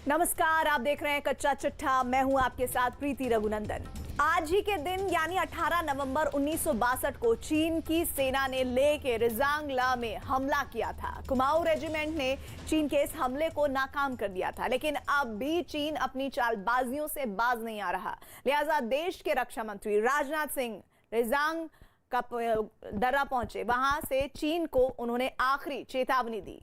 नमस्कार, आप देख रहे हैं कच्चा चिट्ठा। मैं हूं आपके साथ प्रीति रघुनंदन। आज ही के दिन यानी 18 नवंबर 1962 को चीन की सेना ने ले के रिजांगला में हमला किया था। कुमाऊं रेजिमेंट ने चीन के इस हमले को नाकाम कर दिया था, लेकिन अब भी चीन अपनी चालबाजियों से बाज नहीं आ रहा। लिहाजा देश के रक्षा मंत्री राजनाथ सिंह रिजांग का दर्रा पहुंचे। वहां से चीन को उन्होंने आखिरी चेतावनी दी।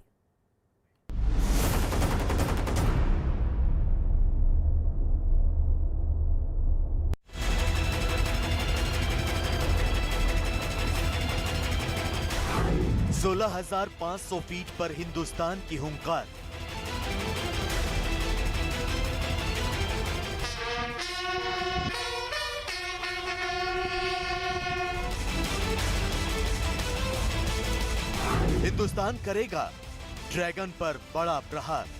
सोलह 16,500 फीट पर हिंदुस्तान की हुंकार। हिंदुस्तान करेगा ड्रैगन पर बड़ा प्रहार।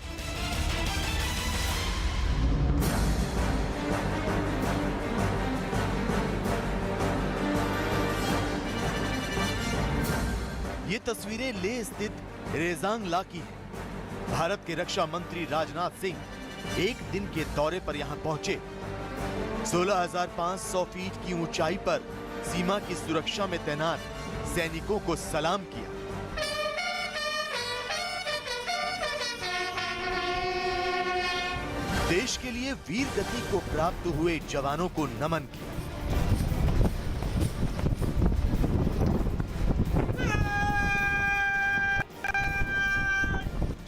ये तस्वीरें ले स्थित रेजांगला की है। भारत के रक्षा मंत्री राजनाथ सिंह एक दिन के दौरे पर यहां पहुंचे। 16,500 फीट की ऊंचाई पर सीमा की सुरक्षा में तैनात सैनिकों को सलाम किया। देश के लिए वीर गति को प्राप्त हुए जवानों को नमन किया।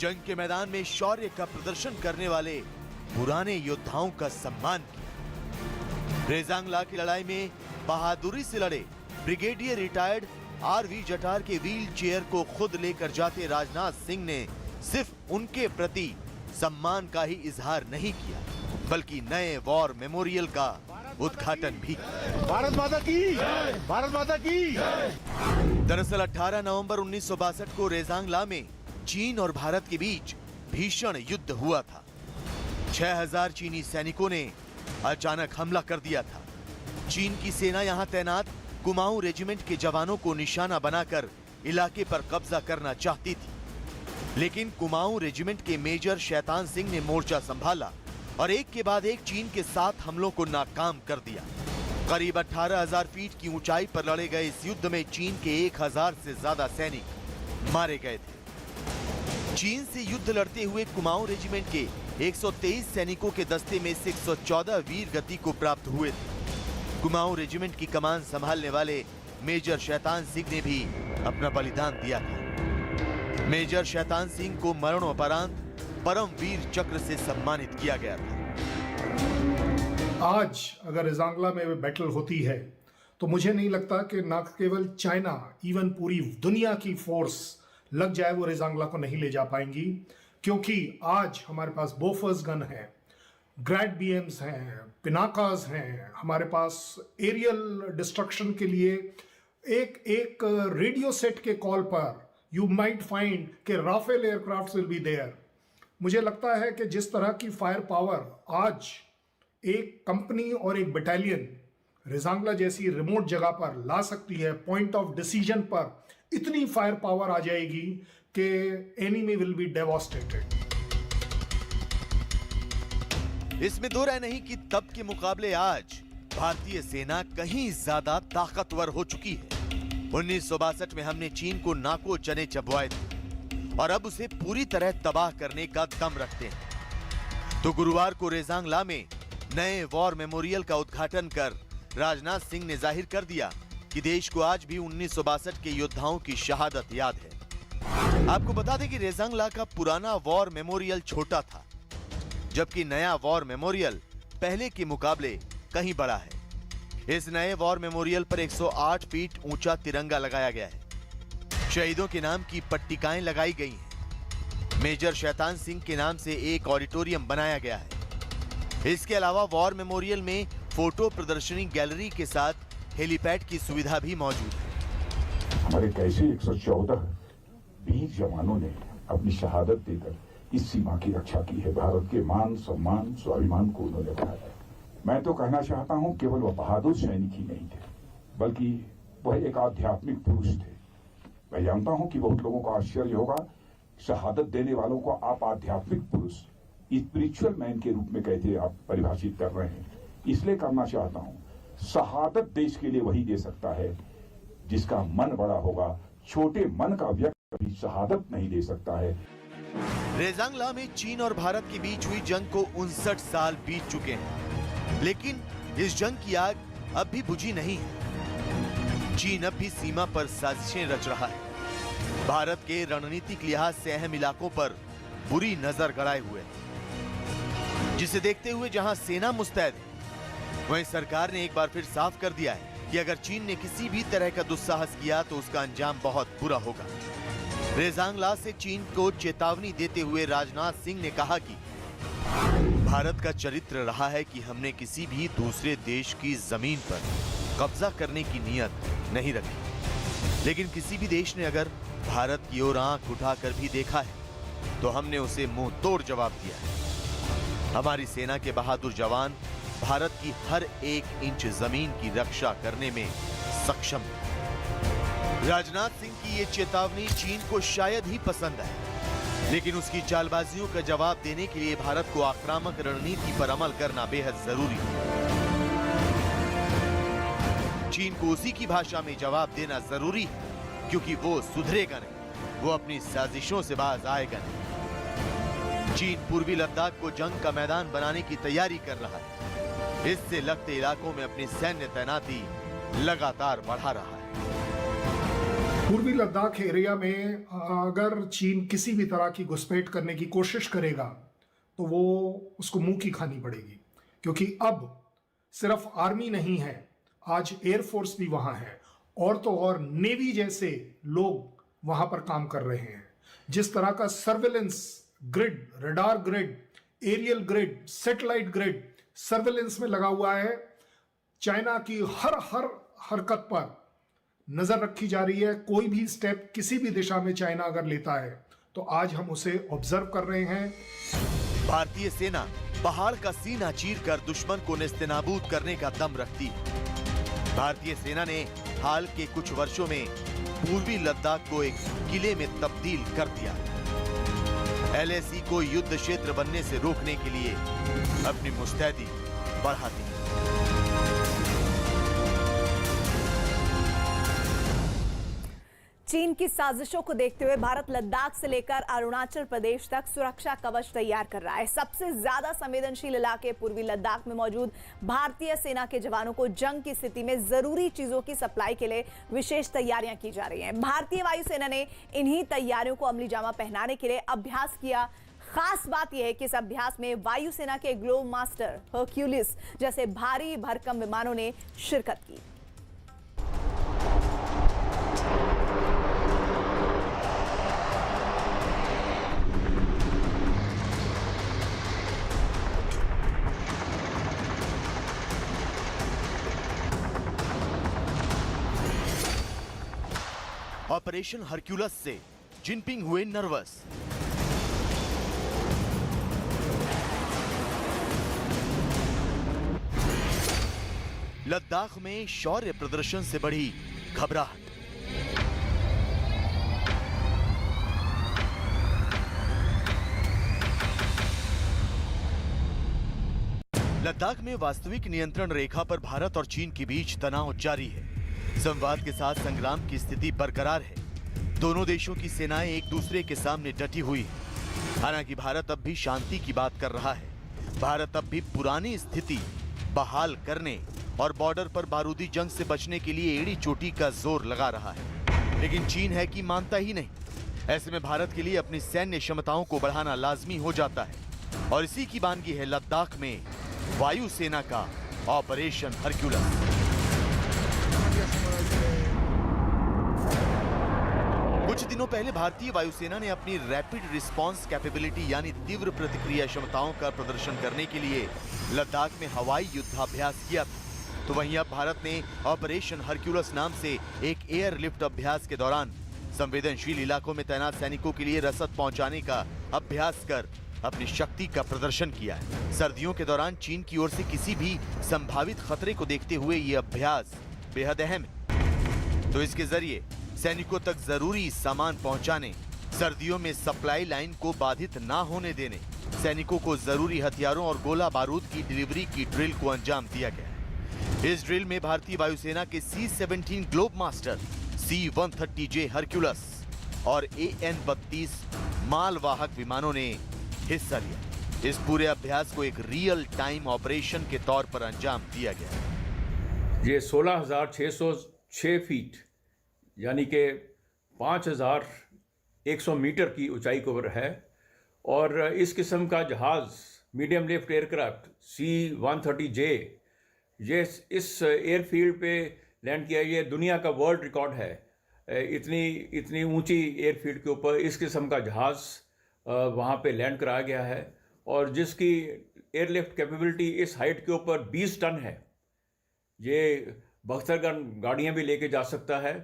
जंग के मैदान में शौर्य का प्रदर्शन करने वाले पुराने योद्धाओं का सम्मान किया। रेजांगला की लड़ाई में बहादुरी से लड़े ब्रिगेडियर रिटायर्ड आरवी जटार के व्हील चेयर को खुद लेकर जाते राजनाथ सिंह ने सिर्फ उनके प्रति सम्मान का ही इजहार नहीं किया, बल्कि नए वॉर मेमोरियल का उद्घाटन भी किया। भारत माता की, भारत माता की। दरअसल 18 नवंबर 1962 को रेजांगला में चीन और भारत के बीच भीषण युद्ध हुआ था। 6,000 चीनी सैनिकों ने अचानक हमला कर दिया था। चीन की सेना यहां तैनात कुमाऊं रेजिमेंट के जवानों को निशाना बनाकर इलाके पर कब्जा करना चाहती थी, लेकिन कुमाऊं रेजिमेंट के मेजर शैतान सिंह ने मोर्चा संभाला और एक के बाद एक चीन के 7 हमलों को नाकाम कर दिया। करीब 18,000 फीट की ऊंचाई पर लड़े गए इस युद्ध में चीन के 1,000 से ज्यादा सैनिक मारे गए थे। चीन से युद्ध लड़ते हुए कुमाऊं रेजिमेंट के 123 सैनिकों के दस्ते में से 114 वीर गति को प्राप्त हुए थे। कुमाऊं रेजिमेंट की कमान संभालने वाले मेजर शैतान सिंह ने भी अपना बलिदान दिया था। मेजर शैतान सिंह को मरणोपरांत परम वीर चक्र से सम्मानित किया गया था। आज अगर रिजांगला में बैटल होती है तो मुझे नहीं लगता कि न केवल चाइना, इवन पूरी दुनिया की फोर्स लग जाए वो रिजांगला को नहीं ले जा पाएंगी, क्योंकि आज हमारे पास बोफर्स गन है, ग्रैड बीएम्स हैं, पिनाकास हैं, हमारे पास एरियल डिस्ट्रक्शन के लिए एक रेडियो सेट के कॉल पर यू माइट फाइंड कि Rafale aircraft will be there. मुझे लगता है कि जिस तरह की फायर पावर आज एक कंपनी और एक बटालियन रिजांगला जैसी रिमोट जगह पर ला सकती है, पॉइंट ऑफ डिसीजन पर इतनी फायर पावर आ जाएगी कि एनिमी विल बी डेवास्टेटेड। इसमें दो राय नहीं कि तब के मुकाबले आज भारतीय सेना कहीं ज्यादा ताकतवर हो चुकी है। 1962 में हमने चीन को नाको चने चबवाए थे और अब उसे पूरी तरह तबाह करने का दम रखते हैं। तो गुरुवार को रेजांगला में नए वॉर मेमोरियल का उद्घाटन कर राजनाथ सिंह ने जाहिर कर दिया कि देश को आज भी 1962 के योद्धाओं की शहादत याद है। आपको बता दें कि रेजांगला का पुराना वॉर मेमोरियल छोटा था, जबकि नया वॉर मेमोरियल पहले के मुकाबले कहीं बड़ा है। इस नए वॉर मेमोरियल पर 108 फीट ऊंचा तिरंगा लगाया गया है। शहीदों के नाम की पट्टिकाएं लगाई गई हैं। मेजर शैतान सिंह के नाम से एक ऑडिटोरियम बनाया गया है। इसके अलावा वॉर मेमोरियल में फोटो प्रदर्शनी गैलरी के साथ हेलीपैड की सुविधा भी मौजूद है। हमारे कैसे 114 वीर जवानों ने अपनी शहादत देकर इस सीमा की रक्षा की है। भारत के मान, सम्मान, स्वाभिमान को उन्होंने बढ़ाया। मैं तो कहना चाहता हूं केवल वह बहादुर सैनिक ही नहीं थे, बल्कि वह एक आध्यात्मिक पुरुष थे। मैं जानता हूं कि बहुत लोगों को आश्चर्य होगा, शहादत देने वालों को आप आध्यात्मिक पुरुष स्पिरिचुअल मैन के रूप में कैसे आप परिभाषित कर रहे हैं, इसलिए करना चाहता हूं। शहादत देश के लिए वही दे सकता है जिसका मन बड़ा होगा। छोटे मन का व्यक्ति कभी शहादत नहीं दे सकता है। रेजांगला में चीन और भारत के बीच हुई जंग को 59 साल बीत चुके हैं, लेकिन इस जंग की आग अब भी बुझी नहीं है। चीन अब भी सीमा पर साजिशें रच रहा है। भारत के रणनीतिक लिहाज से अहम इलाकों पर बुरी नजर गड़ाए हुए है, जिसे देखते हुए जहां सेना मुस्तैद है, वहीं सरकार ने एक बार फिर साफ कर दिया है कि अगर चीन ने किसी भी तरह का दुस्साहस किया तो उसका अंजाम बहुत बुरा होगा। रेजांगला से चीन को चेतावनी देते हुए राजनाथ सिंह ने कहा कि भारत का चरित्र रहा है कि हमने किसी भी दूसरे देश की जमीन पर कब्जा करने की नियत नहीं रखी, लेकिन किसी भी देश ने अगर भारत की ओर आंख उठाकर भी देखा है तो हमने उसे मुंह तोड़ जवाब दिया है। हमारी सेना के बहादुर जवान भारत की हर एक इंच जमीन की रक्षा करने में सक्षम है। राजनाथ सिंह की ये चेतावनी चीन को शायद ही पसंद आए, लेकिन उसकी चालबाजियों का जवाब देने के लिए भारत को आक्रामक रणनीति पर अमल करना बेहद जरूरी है। चीन को उसी की भाषा में जवाब देना जरूरी है, क्योंकि वो सुधरेगा नहीं, वो अपनी साजिशों से बाज आएगा नहीं। चीन पूर्वी लद्दाख को जंग का मैदान बनाने की तैयारी कर रहा है। इससे लगते इलाकों में अपनी सैन्य तैनाती लगातार बढ़ा रहा है। पूर्वी लद्दाख एरिया में अगर चीन किसी भी तरह की घुसपैठ करने की कोशिश करेगा तो वो उसको मुंह की खानी पड़ेगी, क्योंकि अब सिर्फ आर्मी नहीं है, आज एयरफोर्स भी वहां है, और तो और नेवी जैसे लोग वहां पर काम कर रहे हैं। जिस तरह का surveillance grid, radar grid, aerial grid, satellite grid surveillance में लगा हुआ है, चाइना की हर हरकत पर नजर रखी जा रही है। कोई भी स्टेप किसी भी दिशा में चाइना अगर लेता है तो आज हम उसे ऑब्जर्व कर रहे हैं। भारतीय सेना पहाड़ का सीना चीरकर दुश्मन को नेस्तनाबूद करने का दम रखती है। भारतीय सेना ने हाल के कुछ वर्षों में पूर्वी लद्दाख को एक किले में तब्दील कर दिया। LAC को युद्ध क्षेत्र बनने से रोकने के लिए अपनी मुस्तैदी बढ़ाती है। चीन की साजिशों को देखते हुए भारत लद्दाख से लेकर अरुणाचल प्रदेश तक सुरक्षा कवच तैयार कर रहा है। सबसे ज्यादा संवेदनशील इलाके पूर्वी लद्दाख में मौजूद भारतीय सेना के जवानों को जंग की स्थिति में जरूरी चीजों की सप्लाई के लिए विशेष तैयारियां की जा रही हैं। भारतीय वायुसेना ने इन्हीं तैयारियों को अमली जामा पहनाने के लिए अभ्यास किया। खास बात यह है कि इस अभ्यास में वायुसेना के ग्लोव मास्टर, हरक्यूलिस जैसे भारी भरकम विमानों ने शिरकत की। ऑपरेशन हरक्यूलस से जिनपिंग हुए नर्वस। लद्दाख में शौर्य प्रदर्शन से बढ़ी घबराहट। लद्दाख में वास्तविक नियंत्रण रेखा पर भारत और चीन के बीच तनाव जारी है। संवाद के साथ संग्राम की स्थिति बरकरार है। दोनों देशों की सेनाएं एक दूसरे के सामने डटी हुई है। हालांकि भारत अब भी शांति की बात कर रहा है। भारत अब भी पुरानी स्थिति बहाल करने और बॉर्डर पर बारूदी जंग से बचने के लिए एड़ी चोटी का जोर लगा रहा है, लेकिन चीन है कि मानता ही नहीं। ऐसे में भारत के लिए अपनी सैन्य क्षमताओं को बढ़ाना लाजमी हो जाता है, और इसी की बानगी है लद्दाख में वायुसेना का ऑपरेशन हरक्यूलस। कुछ दिनों पहले भारतीय वायुसेना ने अपनी रैपिड रिस्पांस कैपेबिलिटी यानी तीव्र प्रतिक्रिया क्षमताओं का प्रदर्शन करने के लिए लद्दाख में हवाई युद्धाभ्यास किया था। तो वहीं अब भारत ने ऑपरेशन हरक्यूलस नाम से एक एयरलिफ्ट अभ्यास के दौरान संवेदनशील इलाकों में तैनात सैनिकों के लिए रसद पहुंचाने का अभ्यास कर अपनी शक्ति का प्रदर्शन किया है। सर्दियों के दौरान चीन की ओर से किसी भी संभावित खतरे को देखते हुए ये अभ्यास बेहद अहम है। तो इसके जरिए सैनिकों तक जरूरी सामान पहुंचाने, सर्दियों में सप्लाई लाइन को बाधित ना होने देने, सैनिकों को जरूरी हथियारों और गोला बारूद की डिलीवरी की ड्रिल को अंजाम दिया गया। इस ड्रिल में भारतीय वायुसेना के C-17 globe master, C-130J Hercules और AN-32 मालवाहक विमानों ने हिस्सा लिया। इस पूरे अभ्यास को एक रियल टाइम ऑपरेशन के तौर पर अंजाम दिया गया। ये 16,606 फीट यानी कि 5,100 मीटर की ऊंचाई पर है और इस किस्म का जहाज़ मीडियम लिफ्ट एयरक्राफ्ट C-130J ये इस एयरफील्ड पे लैंड किया। ये दुनिया का वर्ल्ड रिकॉर्ड है। इतनी ऊंची एयरफील्ड के ऊपर इस किस्म का जहाज़ वहाँ पे लैंड कराया गया है और जिसकी एयरलिफ्ट कैपेबिलिटी इस हाइट के ऊपर 20 टन है। ये बख्तर गन गाड़ियाँ भी लेके जा सकता है,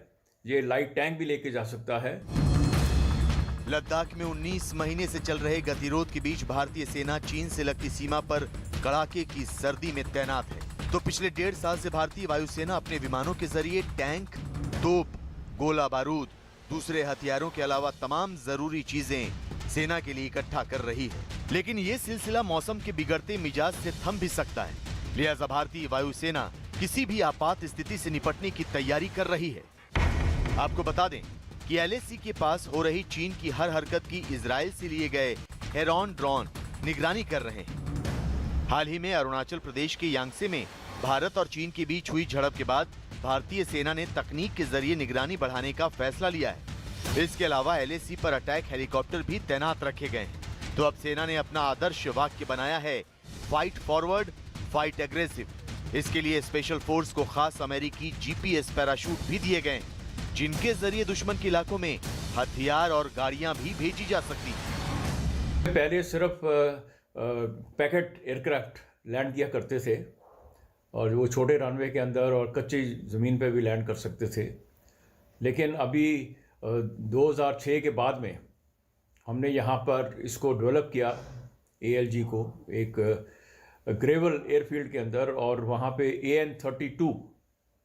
ये लाइट टैंक भी लेके जा सकता है। लद्दाख में 19 महीने से चल रहे गतिरोध के बीच भारतीय सेना चीन से लगती सीमा पर कड़ाके की सर्दी में तैनात है। तो पिछले 1.5 साल से भारतीय वायुसेना अपने विमानों के जरिए टैंक, तोप, गोला बारूद, दूसरे हथियारों के अलावा तमाम जरूरी चीजें सेना के लिए इकट्ठा कर रही है। लेकिन ये सिलसिला मौसम के बिगड़ते मिजाज से थम भी सकता है। लिहाजा भारतीय वायुसेना किसी भी आपात स्थिति से निपटने की तैयारी कर रही है। आपको बता दें कि LAC के पास हो रही चीन की हर हरकत की इजराइल से लिए गए हेरॉन ड्रोन निगरानी कर रहे हैं। हाल ही में अरुणाचल प्रदेश के यांगसे में भारत और चीन के बीच हुई झड़प के बाद भारतीय सेना ने तकनीक के जरिए निगरानी बढ़ाने का फैसला लिया है। इसके अलावा LAC पर अटैक हेलीकॉप्टर भी तैनात रखे गए हैं। तो अब सेना ने अपना आदर्श वाक्य बनाया है, फाइट फॉरवर्ड, फाइट एग्रेसिव। इसके लिए स्पेशल फोर्स को खास अमेरिकी GPS पैराशूट भी दिए गए, जिनके जरिए दुश्मन के इलाकों में हथियार और गाड़ियां भी भेजी जा सकती हैं। पहले सिर्फ पैकेट एयरक्राफ्ट लैंड किया करते थे और वो छोटे रनवे के अंदर और कच्ची ज़मीन पे भी लैंड कर सकते थे। लेकिन अभी 2006 के बाद में हमने यहाँ पर इसको डेवलप किया, ALG को एक ग्रेवल एयरफील्ड के अंदर, और वहाँ पे AN-32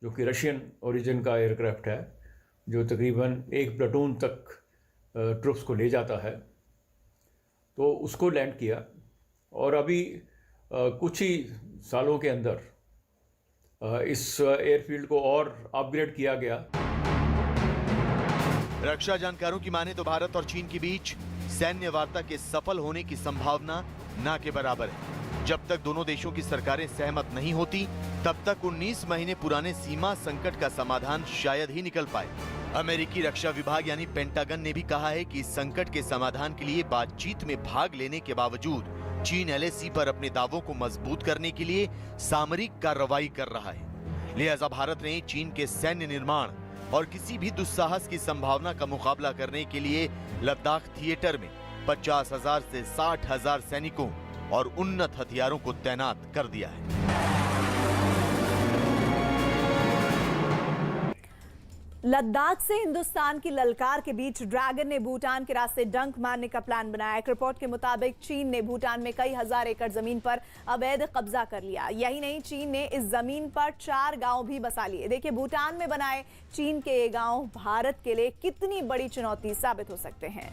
जो कि रशियन ओरिजिन का एयरक्राफ्ट है, जो तकरीबन 1 प्लाटून तक ट्रुप्स को ले जाता है, तो उसको लैंड किया। और अभी कुछ ही सालों के अंदर इस एयरफील्ड को और अपग्रेड किया गया। रक्षा जानकारों की माने तो भारत और चीन के बीच सैन्य वार्ता के सफल होने की संभावना ना के बराबर है। जब तक दोनों देशों की सरकारें सहमत नहीं होती, तब तक 19 महीने पुराने सीमा संकट का समाधान शायद ही निकल पाए। अमेरिकी रक्षा विभाग यानी पेंटागन ने भी कहा है कि इस संकट के समाधान के लिए बातचीत में भाग लेने के बावजूद चीन LAC पर अपने दावों को मजबूत करने के लिए सामरिक कार्रवाई कर रहा है। लिहाजा भारत ने चीन के सैन्य निर्माण और किसी भी दुस्साहस की संभावना का मुकाबला करने के लिए लद्दाख थिएटर में 50,000 से 60,000 सैनिकों और उन्नत हथियारों को तैनात कर दिया है। लद्दाख से हिंदुस्तान की ललकार के बीच ड्रैगन ने भूटान के रास्ते डंक मारने का प्लान बनाया। एक रिपोर्ट के मुताबिक चीन ने भूटान में कई हजार एकड़ जमीन पर अवैध कब्जा कर लिया। यही नहीं, चीन ने इस जमीन पर 4 गांव भी बसा लिए। देखिए, भूटान में बनाए चीन के ये गांव भारत के लिए कितनी बड़ी चुनौती साबित हो सकते हैं।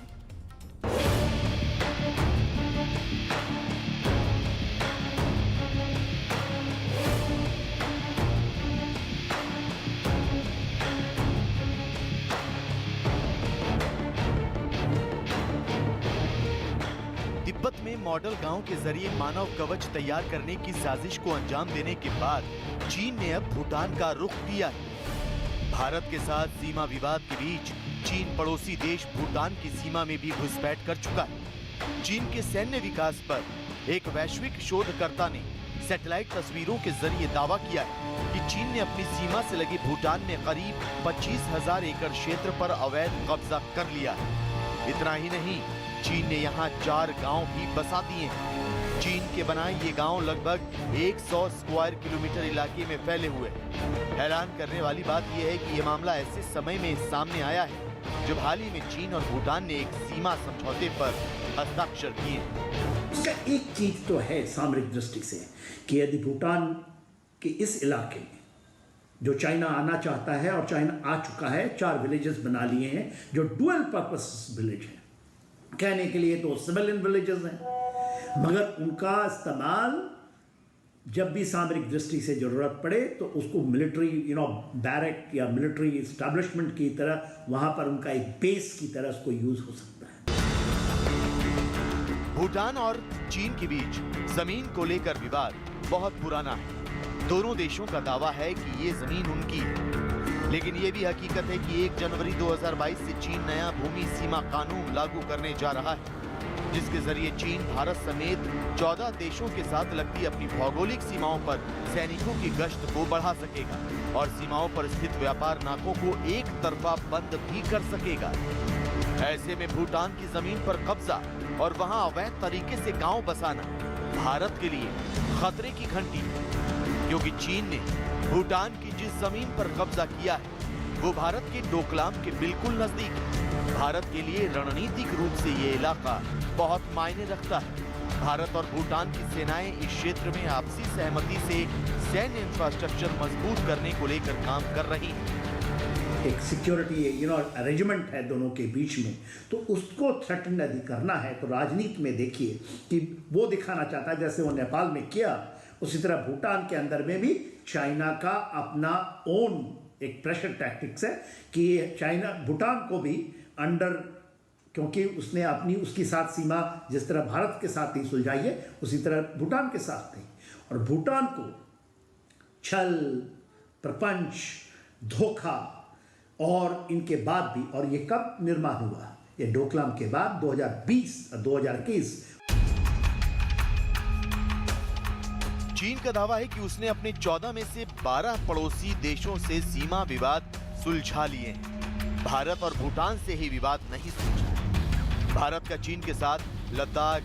तिब्बत में मॉडल गांव के जरिए मानव कवच तैयार करने की साजिश को अंजाम देने के बाद चीन ने अब भूटान का रुख किया है। भारत के साथ सीमा विवाद के बीच चीन पड़ोसी देश भूटान की सीमा में भी घुसपैठ कर चुका है। चीन के सैन्य विकास पर एक वैश्विक शोधकर्ता ने सैटेलाइट तस्वीरों के जरिए दावा किया है कि चीन ने अपनी सीमा से लगे भूटान में करीब 25,000 एकड़ क्षेत्र पर अवैध कब्जा कर लिया है। इतना ही नहीं, चीन ने यहाँ 4 गांव भी बसा दिए हैं। चीन के बनाए ये गांव लगभग 100 स्क्वायर किलोमीटर इलाके में फैले हुए हैं। हैरान करने वाली बात यह है कि ये मामला ऐसे समय में सामने आया है जब हाल ही में चीन और भूटान ने एक सीमा समझौते पर हस्ताक्षर किए। इसका एक चीज तो है सामरिक दृष्टि से कि यदि भूटान के इस इलाके में जो चाइना आना चाहता है और चाइना आ चुका है, 4 विलेजेस बना लिए हैं जो डुअल पर्पस विलेज हैं। कहने के लिए तो सिविलियन विलेजेस हैं, मगर उनका इस्तेमाल जब भी सामरिक दृष्टि से जरूरत पड़े तो उसको मिलिट्री बैरक या मिलिट्री एस्टैब्लिशमेंट की तरह वहां पर उनका एक बेस की तरह उसको यूज हो सकता है। भूटान और चीन के बीच जमीन को लेकर विवाद बहुत पुराना है। दोनों देशों का दावा है कि ये जमीन उनकी है, लेकिन ये भी हकीकत है कि 1 जनवरी 2022 से चीन नया भूमि सीमा कानून लागू करने जा रहा है, जिसके जरिए चीन भारत समेत 14 देशों के साथ लगती अपनी भौगोलिक सीमाओं पर सैनिकों की गश्त को बढ़ा सकेगा और सीमाओं पर स्थित व्यापार नाकों को एक तरफा बंद भी कर सकेगा। ऐसे में भूटान की जमीन पर कब्जा और वहां अवैध तरीके से गांव बसाना भारत के लिए खतरे की घंटी है, क्योंकि चीन ने भूटान की जिस जमीन पर कब्जा किया है वो भारत के डोकलाम के बिल्कुल नजदीक है। भारत के लिए रणनीतिक रूप से ये इलाका बहुत मायने रखता है। भारत और भूटान की सेनाएं इस क्षेत्र में आपसी सहमति से सैन्य इंफ्रास्ट्रक्चर मजबूत करने को लेकर काम कर रही हैं। एक सिक्योरिटी अरेंजमेंट है दोनों के बीच में, तो उसको थ्रेटन यदि करना है तो राजनीति में देखिए कि वो दिखाना चाहता है जैसे वो नेपाल में किया, उसी तरह भूटान के अंदर में भी चाइना का अपना ओन एक प्रेशर टैक्टिक्स है कि चाइना भूटान को भी अंडर, क्योंकि उसने अपनी उसकी साथ सीमा जिस तरह भारत के साथ ही सुलझाई है उसी तरह भूटान के साथ थी, और भूटान को छल, प्रपंच, धोखा और इनके बाद भी, और ये कब निर्माण हुआ, ये डोकलाम के बाद 2020 और 2021। चीन का दावा है कि उसने अपने 14 में से 12 पड़ोसी देशों से सीमा विवाद सुलझा लिए हैं। भारत और भूटान से ही विवाद नहीं सुलझा। भारत का चीन के साथ लद्दाख,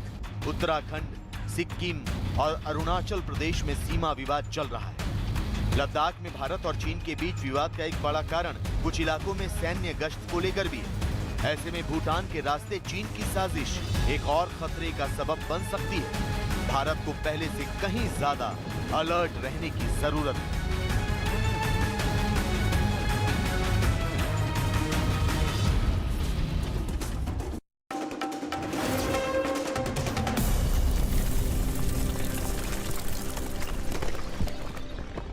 उत्तराखंड, सिक्किम और अरुणाचल प्रदेश में सीमा विवाद चल रहा है। लद्दाख में भारत और चीन के बीच विवाद का एक बड़ा कारण कुछ इलाकों में सैन्य गश्त को लेकर भी है। ऐसे में भूटान के रास्ते चीन की साजिश एक और खतरे का सबब बन सकती है। भारत को पहले से कहीं ज्यादा अलर्ट रहने की जरूरत है।